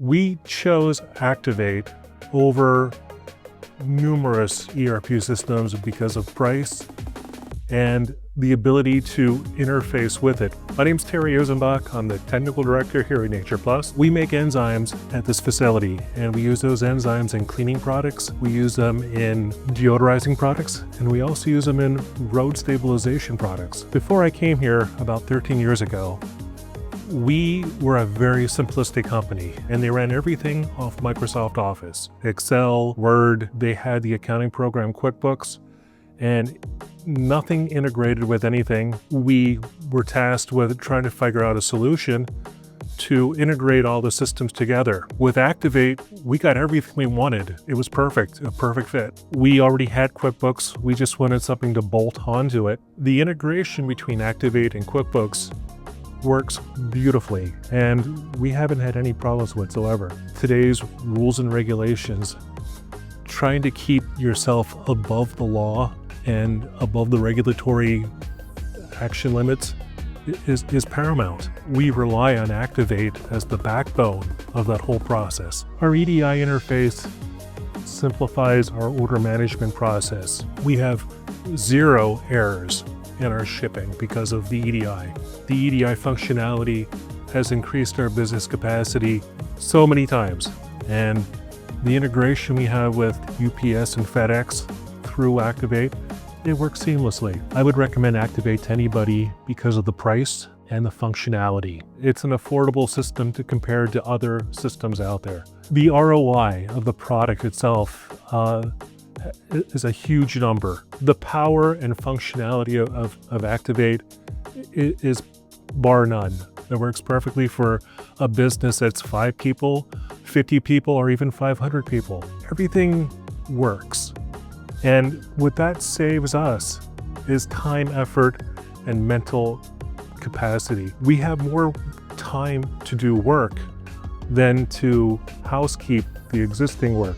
We chose Acctivate over numerous ERP systems because of price and the ability to interface with it. My name's Terry Ozenbach. I'm the technical director here at Nature Plus. We make enzymes at this facility, and we use those enzymes in cleaning products. We use them in deodorizing products, and we also use them in road stabilization products. Before I came here about 13 years ago, we were a very simplistic company, and they ran everything off Microsoft Office, Excel, Word. They had the accounting program QuickBooks, and nothing integrated with anything. We were tasked with trying to figure out a solution to integrate all the systems together. With Acctivate, we got everything we wanted. It was perfect, a perfect fit. We already had QuickBooks. We just wanted something to bolt onto it. The integration between Acctivate and QuickBooks works beautifully, and we haven't had any problems whatsoever. Today's rules and regulations, trying to keep yourself above the law and above the regulatory action limits is paramount. We rely on Acctivate as the backbone of that whole process. Our EDI interface simplifies our order management process. We have 0 errors in our shipping because of the EDI. The EDI functionality has increased our business capacity so many times, and the integration we have with UPS and FedEx through Acctivate, it works seamlessly. I would recommend Acctivate to anybody because of the price and the functionality. It's an affordable system to compare to other systems out there. The ROI of the product itself is a huge number. The power and functionality of Acctivate is bar none. It works perfectly for a business that's 5 people, 50 people, or even 500 people. Everything works. And what that saves us is time, effort, and mental capacity. We have more time to do work than to housekeep the existing work.